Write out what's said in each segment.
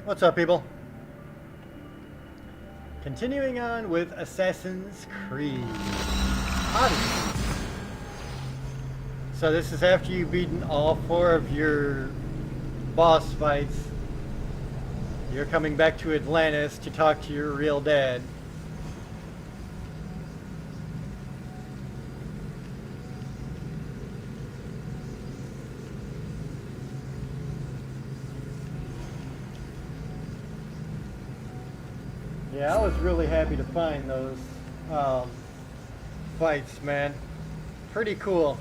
What's up, people? Continuing on with Assassin's Creed Odyssey. So this is after you've beaten all 4 of your boss fights. You're coming back to Atlantis to talk to your real dad. Yeah, I was really happy to find those fights, man. Pretty cool.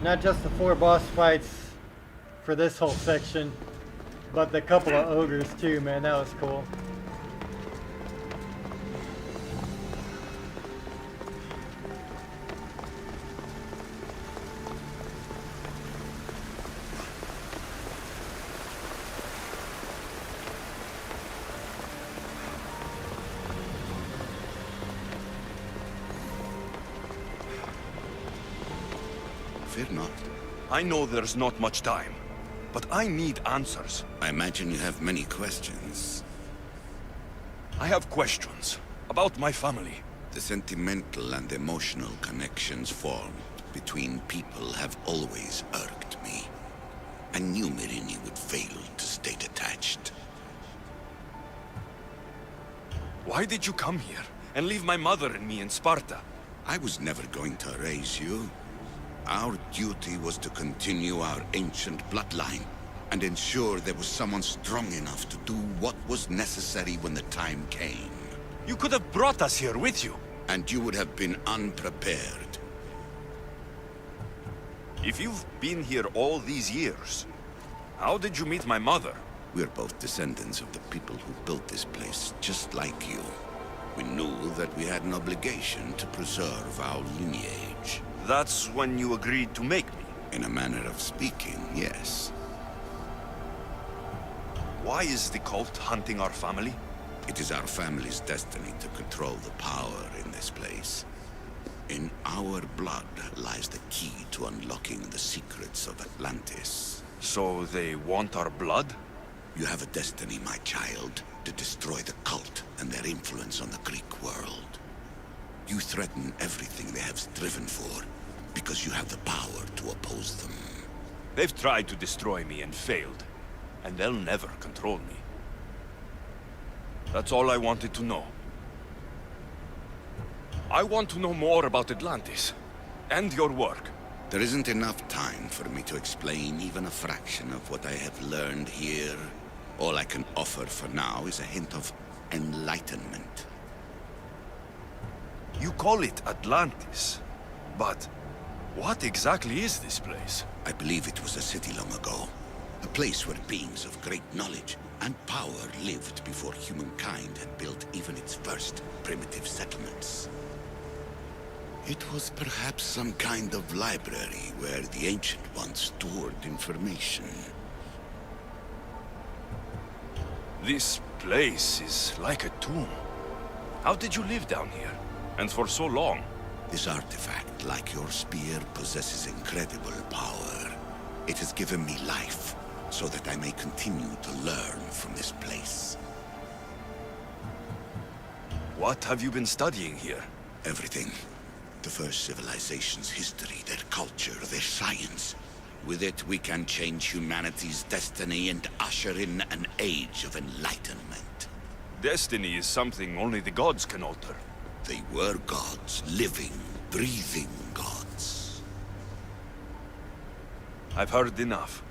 Not just the 4 boss fights for this whole section, but the couple of ogres too, man. That was cool. Fear not. I know there's not much time, but I need answers. I imagine you have many questions. I have questions about my family. The sentimental and emotional connections formed between people have always irked me. I knew Myrini would fail to stay detached. Why did you come here and leave my mother and me in Sparta? I was never going to raise you. Our duty was to continue our ancient bloodline and ensure there was someone strong enough to do what was necessary when the time came. You could have brought us here with you. And you would have been unprepared. If you've been here all these years, how did you meet my mother? We're both descendants of the people who built this place, just like you. We knew that we had an obligation to preserve our lineage. That's when you agreed to make me. In a manner of speaking, yes. Why is the cult hunting our family? It is our family's destiny to control the power in this place. In our blood lies the key to unlocking the secrets of Atlantis. So they want our blood? You have a destiny, my child, to destroy the cult and their influence on the Greek world. You threaten everything they have striven for, because you have the power to oppose them. They've tried to destroy me and failed, and they'll never control me. That's all I wanted to know. I want to know more about Atlantis, and your work. There isn't enough time for me to explain even a fraction of what I have learned here. All I can offer for now is a hint of enlightenment. You call it Atlantis, but what exactly is this place? I believe it was a city long ago. A place where beings of great knowledge and power lived before humankind had built even its first primitive settlements. It was perhaps some kind of library where the Ancient Ones stored information. This place is like a tomb. How did you live down here? And for so long? This artifact, like your spear, possesses incredible power. It has given me life, so that I may continue to learn from this place. What have you been studying here? Everything. The first civilization's history, their culture, their science. With it, we can change humanity's destiny and usher in an age of enlightenment. Destiny is something only the gods can alter. They were gods, living, breathing gods. I've heard enough.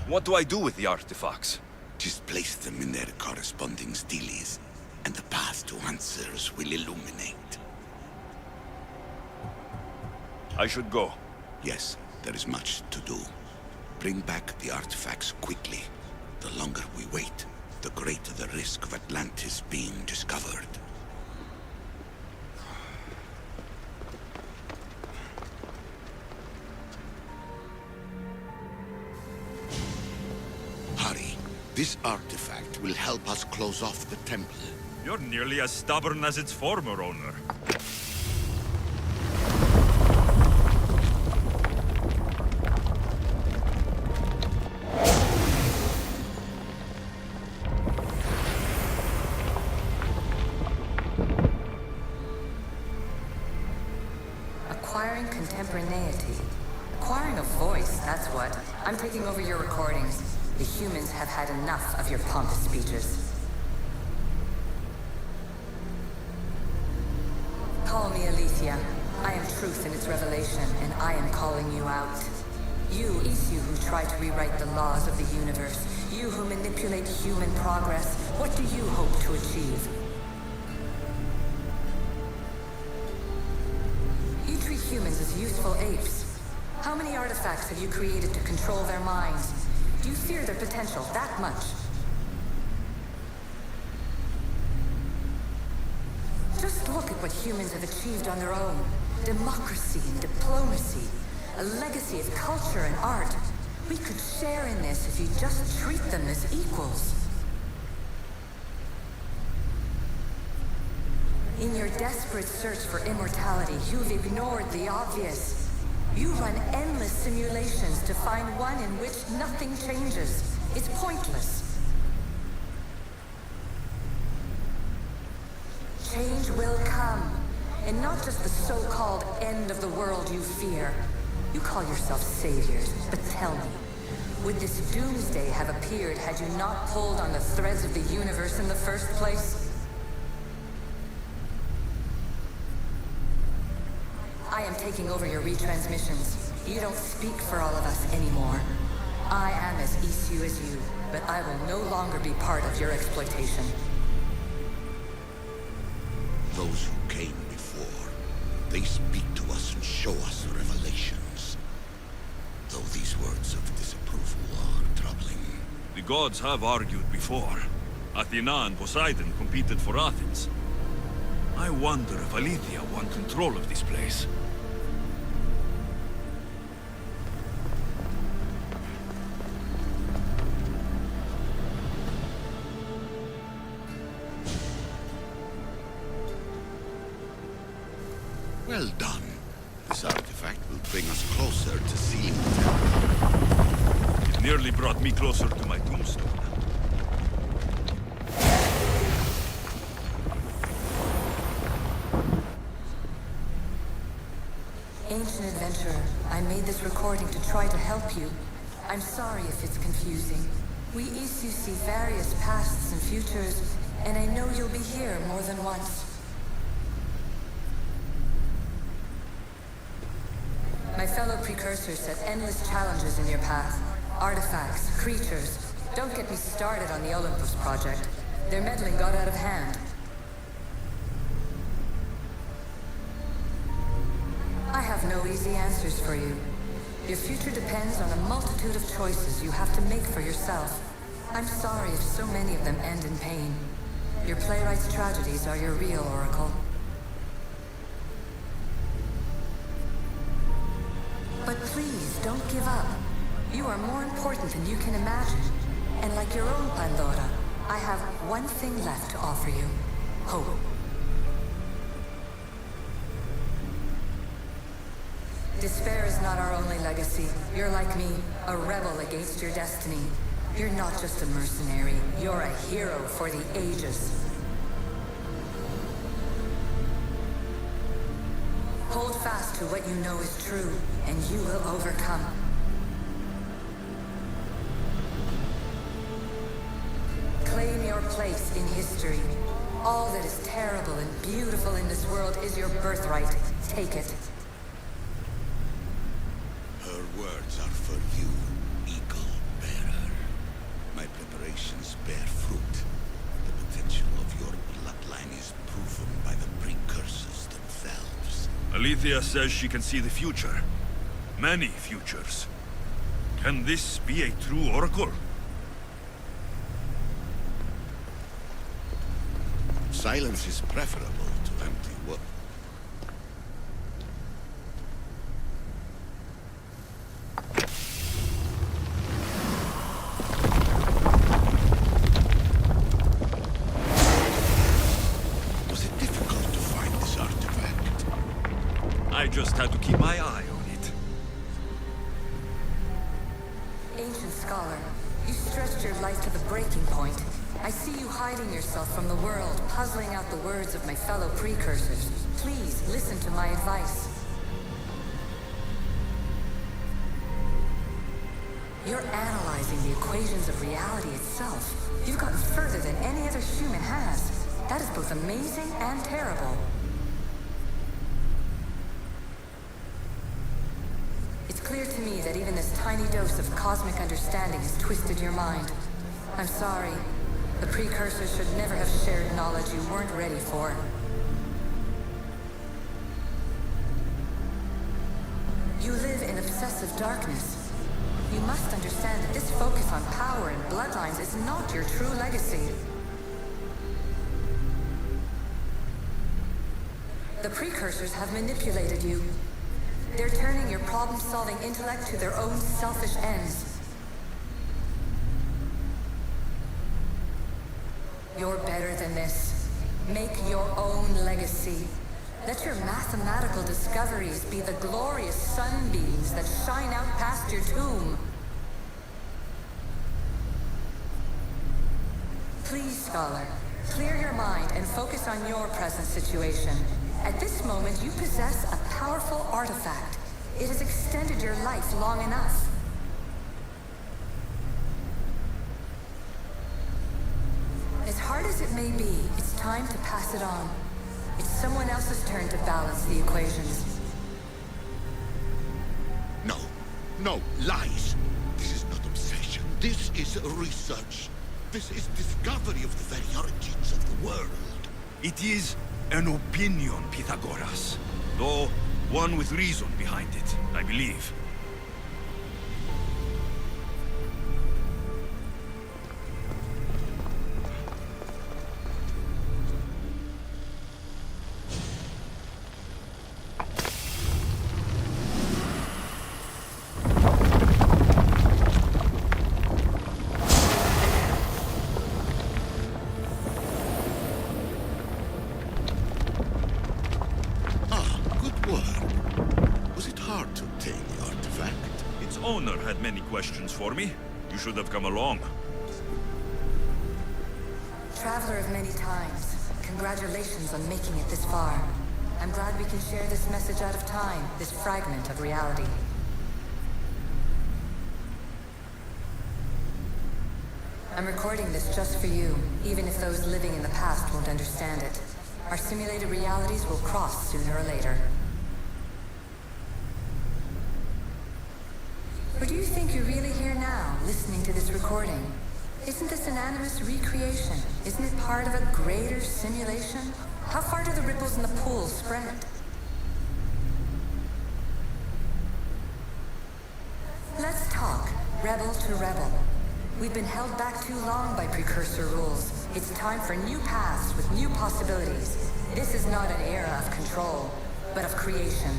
What do I do with the artifacts? Just place them in their corresponding steles, and the path to answers will illuminate. I should go. Yes, there is much to do. Bring back the artifacts quickly. The longer we wait, the greater the risk of Atlantis being discovered. Hurry. This artifact will help us close off the temple. You're nearly as stubborn as its former owner. contemporaneity. Acquiring a voice, that's what. I'm taking over your recordings. The humans have had enough of your pompous speeches. Call me Aletheia. I am truth in its revelation, and I am calling you out. You, Isu, who try to rewrite the laws of the universe. You who manipulate human progress. What do you hope to achieve? You treat humans as useful apes. How many artifacts have you created to control their minds? Do you fear their potential that much? Just look at what humans have achieved on their own. Democracy and diplomacy. A legacy of culture and art. We could share in this if you just treat them as equals. In your desperate search for immortality, you've ignored the obvious. You run endless simulations to find one in which nothing changes. It's pointless. Change will come. And not just the so-called end of the world you fear. You call yourself saviors, but tell me, would this doomsday have appeared had you not pulled on the threads of the universe in the first place? I am taking over your retransmissions. You don't speak for all of us anymore. I am as Isu as you, but I will no longer be part of your exploitation. Those who came before, they speak to us and show us revelations. Though these words of disapproval are troubling. The gods have argued before. Athena and Poseidon competed for Athens. I wonder if Aletheia won control of this place. Well done. This artifact will bring us closer to seeing the temple. It nearly brought me closer to my tombstone. Ancient adventurer, I made this recording to try to help you. I'm sorry if it's confusing. We Isu see various pasts and futures, and I know you'll be here more than once. My fellow precursors set endless challenges in your path. Artifacts, creatures. Don't get me started on the Olympus project. Their meddling got out of hand. I have no easy answers for you. Your future depends on a multitude of choices you have to make for yourself. I'm sorry if so many of them end in pain. Your playwright's tragedies are your real oracle. But please, don't give up. You are more important than you can imagine. And like your own Pandora, I have one thing left to offer you. Hope. Despair is not our only legacy. You're like me, a rebel against your destiny. You're not just a mercenary, you're a hero for the ages. Hold fast to what you know is true, and you will overcome. Claim your place in history. All that is terrible and beautiful in this world is your birthright. Take it. Her words are for you, Eagle Bearer. My preparations bear fruit. The potential of your bloodline is proven by the precursors themselves. Aletheia says she can see the future. Many futures. Can this be a true oracle? Silence is preferable to empty words. Was it difficult to find this artifact? I just had to keep my eye on it. Ancient scholar, you stretched your life to the breaking point. I see you hiding yourself from the world, puzzling out the words of my fellow precursors. Please, listen to my advice. You're analyzing the equations of reality itself. You've gotten further than any other human has. That is both amazing and terrible. It's clear to me that even this tiny dose of cosmic understanding has twisted your mind. I'm sorry. The precursors should never have shared knowledge you weren't ready for. You live in obsessive darkness. You must understand that this focus on power and bloodlines is not your true legacy. The precursors have manipulated you. They're turning your problem-solving intellect to their own selfish ends. You're better than this. Make your own legacy. Let your mathematical discoveries be the glorious sunbeams that shine out past your tomb. Please, Scholar, clear your mind and focus on your present situation. At this moment, you possess a powerful artifact. It has extended your life long enough. As hard as it may be, it's time to pass it on. It's someone else's turn to balance the equations. No. No, lies. This is not obsession. This is research. This is discovery of the very origins of the world. It is an opinion, Pythagoras. Though, one with reason behind it, I believe. Owner had many questions for me. You should have come along. Traveler of many times, congratulations on making it this far. I'm glad we can share this message out of time, this fragment of reality. I'm recording this just for you, even if those living in the past won't understand it. Our simulated realities will cross sooner or later. Or do you think you're really here now, listening to this recording? Isn't this an animus recreation? Isn't it part of a greater simulation? How far do the ripples in the pool spread? Let's talk, rebel to rebel. We've been held back too long by precursor rules. It's time for new paths with new possibilities. This is not an era of control, but of creation.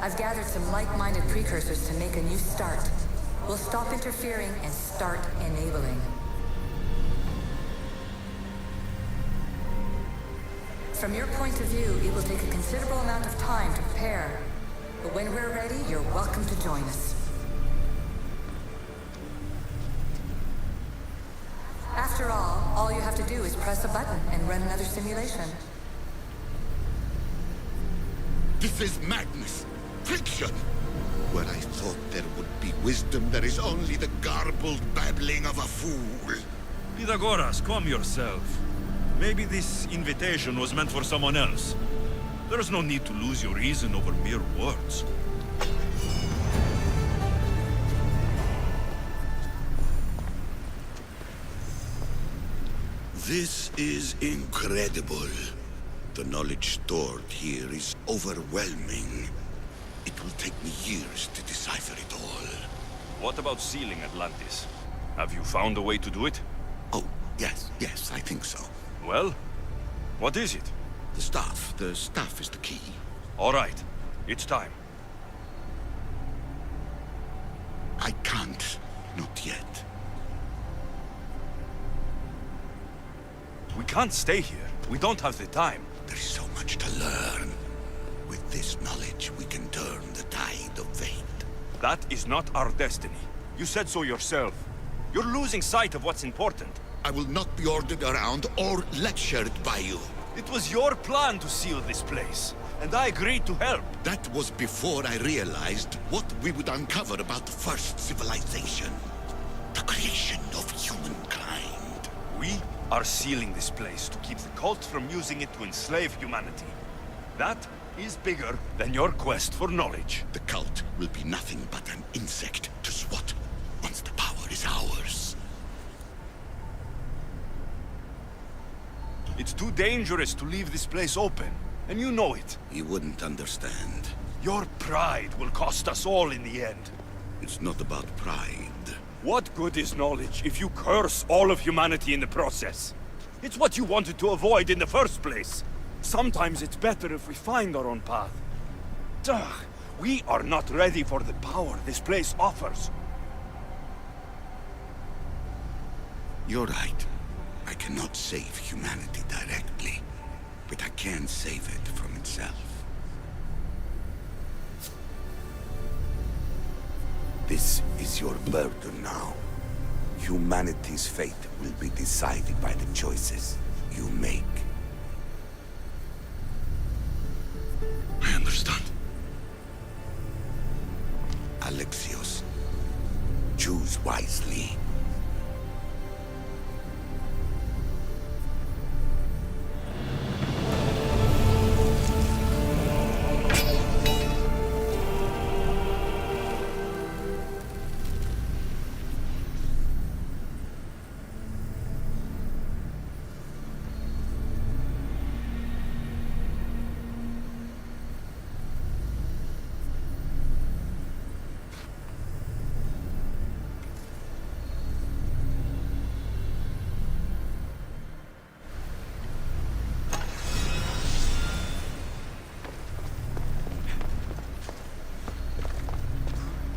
I've gathered some like-minded precursors to make a new start. We'll stop interfering and start enabling. From your point of view, it will take a considerable amount of time to prepare. But when we're ready, you're welcome to join us. After all you have to do is press a button and run another simulation. This is madness. Fiction! Where I thought there would be wisdom, there is only the garbled babbling of a fool. Pythagoras, calm yourself. Maybe this invitation was meant for someone else. There is no need to lose your reason over mere words. This is incredible. The knowledge stored here is overwhelming. It will take me years to decipher it all. What about sealing Atlantis? Have you found a way to do it? Oh, yes, I think so. Well, what is it? The staff is the key. All right, it's time. I can't, not yet. We can't stay here. We don't have the time. There is so much to learn. With this knowledge, we can turn the tide of fate. That is not our destiny. You said so yourself. You're losing sight of what's important. I will not be ordered around or lectured by you. It was your plan to seal this place, and I agreed to help. That was before I realized what we would uncover about the first civilization. The creation of humankind. We are sealing this place to keep the cult from using it to enslave humanity. That is bigger than your quest for knowledge. The cult will be nothing but an insect to swat once the power is ours. It's too dangerous to leave this place open, and you know it. You wouldn't understand. Your pride will cost us all in the end. It's not about pride. What good is knowledge if you curse all of humanity in the process? It's what you wanted to avoid in the first place. Sometimes it's better if we find our own path. Ugh, we are not ready for the power this place offers. You're right. I cannot save humanity directly, but I can save it from itself. This is your burden now. Humanity's fate will be decided by the choices you make. I understand. Alexios, choose wisely.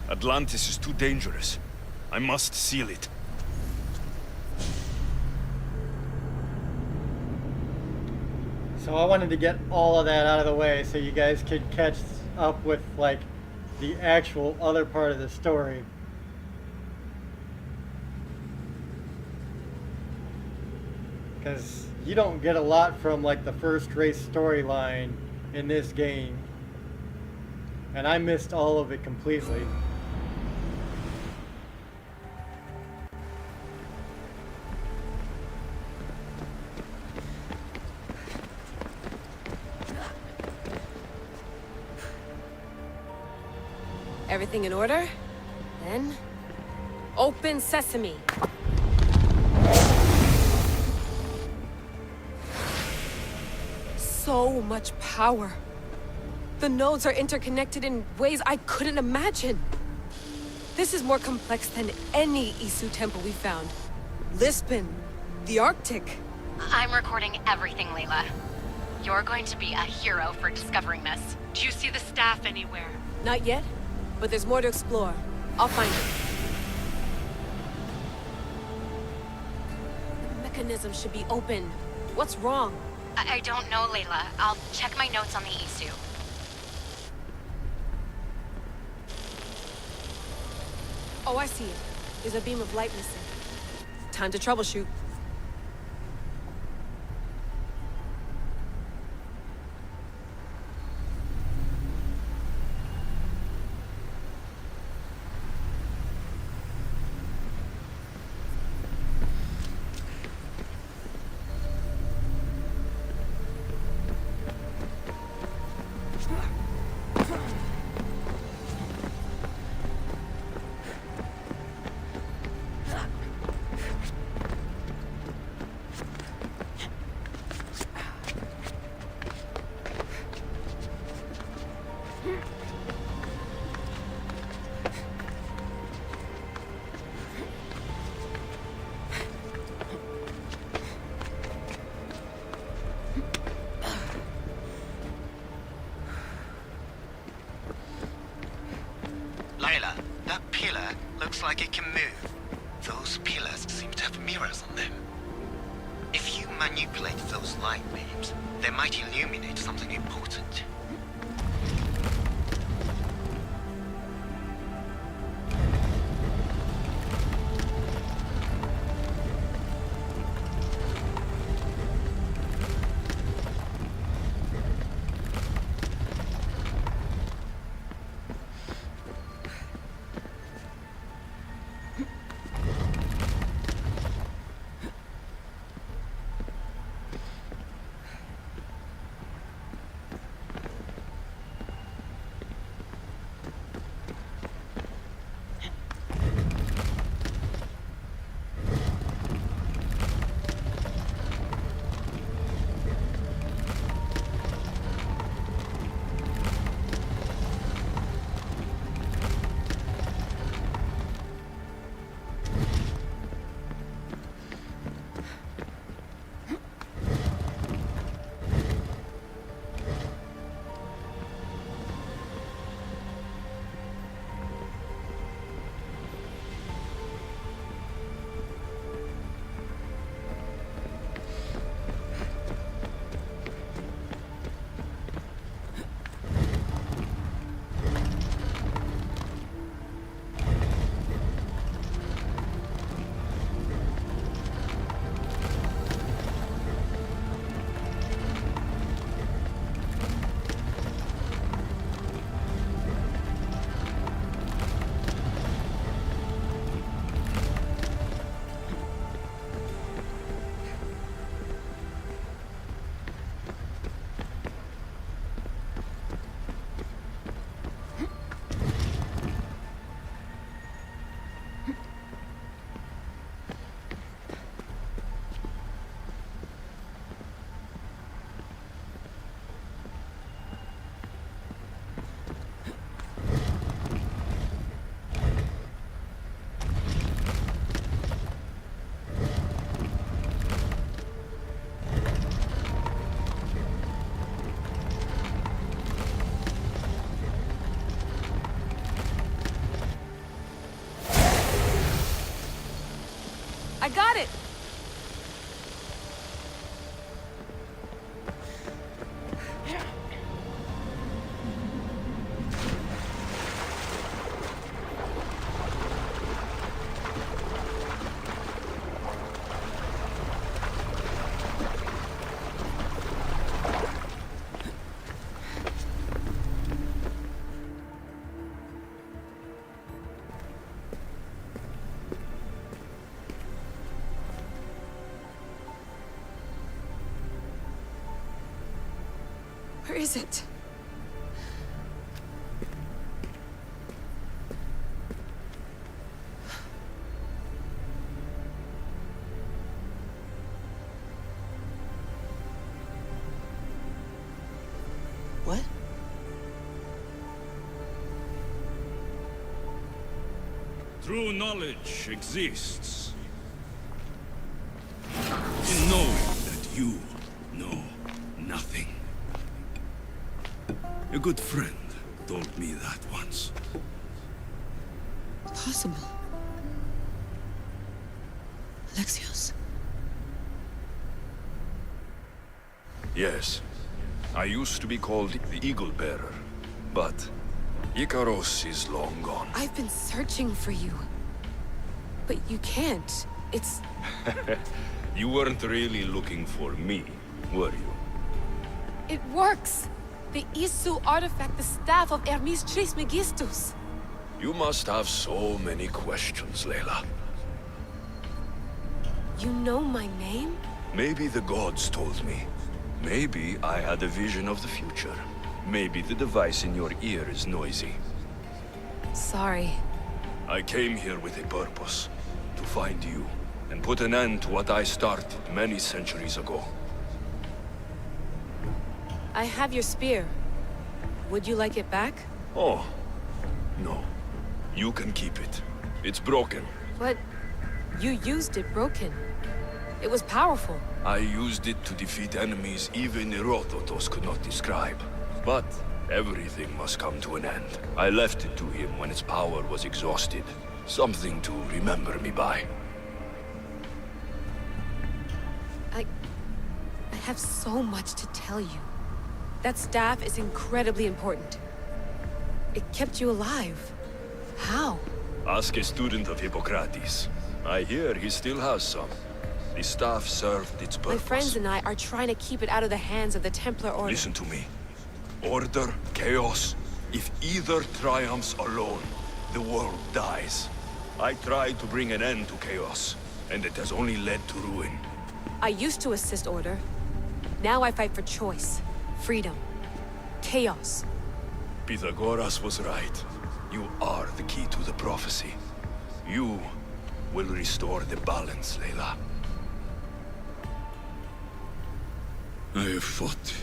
Atlantis is too dangerous. I must seal it. So I wanted to get all of that out of the way so you guys could catch up with, like, the actual other part of the story. Because you don't get a lot from, like, the first race storyline in this game. And I missed all of it completely. Everything in order? Then, open sesame. So much power. The nodes are interconnected in ways I couldn't imagine. This is more complex than any Isu temple we found. Lisbon, the Arctic. I'm recording everything, Layla. You're going to be a hero for discovering this. Do you see the staff anywhere? Not yet, but there's more to explore. I'll find it. The mechanism should be open. What's wrong? I don't know, Layla. I'll check my notes on the Isu. Oh, I see it. There's a beam of light missing. Time to troubleshoot. Layla, that pillar looks like it can move. Those pillars seem to have mirrors on them. If you manipulate those light beams, they might illuminate something important. got it! Where is it? What? True knowledge exists in knowing that you know nothing. A good friend told me that once. Possible. Alexios. Yes. I used to be called the Eagle Bearer, but Icaros is long gone. I've been searching for you. But you can't. It's... You weren't really looking for me, were you? It works! The Isu artifact, the staff of Hermes Trismegistus. You must have so many questions, Layla. You know my name? Maybe the gods told me. Maybe I had a vision of the future. Maybe the device in your ear is noisy. Sorry. I came here with a purpose. To find you, and put an end to what I started many centuries ago. I have your spear. Would you like it back? Oh, no. You can keep it. It's broken. But you used it broken. It was powerful. I used it to defeat enemies even Herodotus could not describe. But everything must come to an end. I left it to him when its power was exhausted. Something to remember me by. I have so much to tell you. That staff is incredibly important. It kept you alive. How? Ask a student of Hippocrates. I hear he still has some. The staff served its purpose. My friends and I are trying to keep it out of the hands of the Templar Order. Listen to me. Order, chaos. If either triumphs alone, the world dies. I tried to bring an end to chaos, and it has only led to ruin. I used to assist Order. Now I fight for choice, freedom, chaos. Pythagoras was right. You are the key to the prophecy. You will restore the balance, Layla. I have fought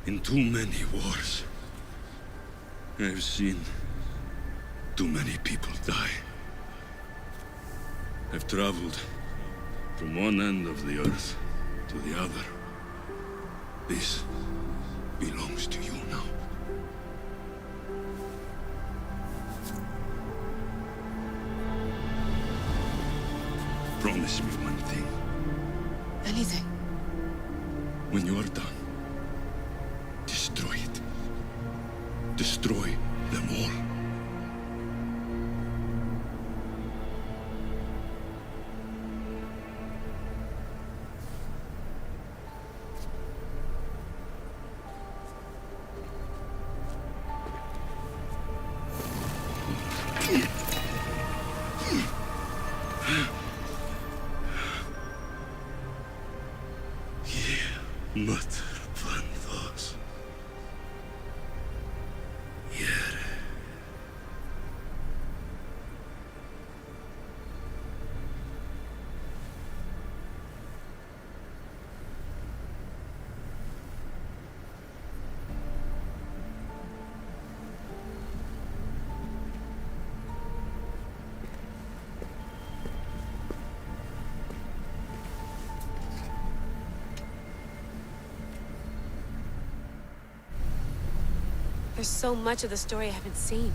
in too many wars. I have seen too many people die. I've traveled from one end of the earth to the other. This belongs to you now. Promise me one thing. Anything. When you are done, destroy it. Destroy them all. Mother Planthos. Yere. There's so much of the story I haven't seen.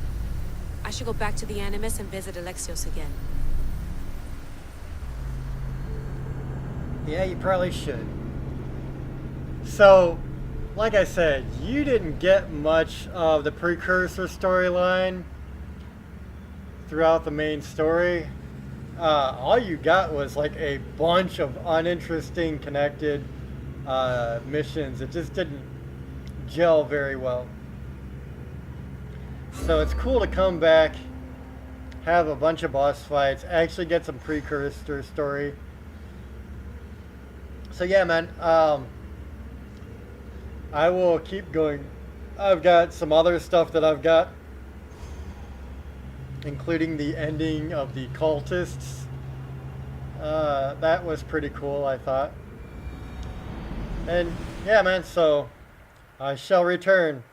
I should go back to the Animus and visit Alexios again. Yeah, you probably should. So, like I said, you didn't get much of the precursor storyline throughout the main story. All you got was like a bunch of uninteresting connected missions. It just didn't gel very well. So it's cool to come back, have a bunch of boss fights, actually get some precursor story. So yeah, man, I will keep going. I've got some other stuff that I've got, including the ending of the cultists. That was pretty cool, I thought. And yeah, man, so I shall return.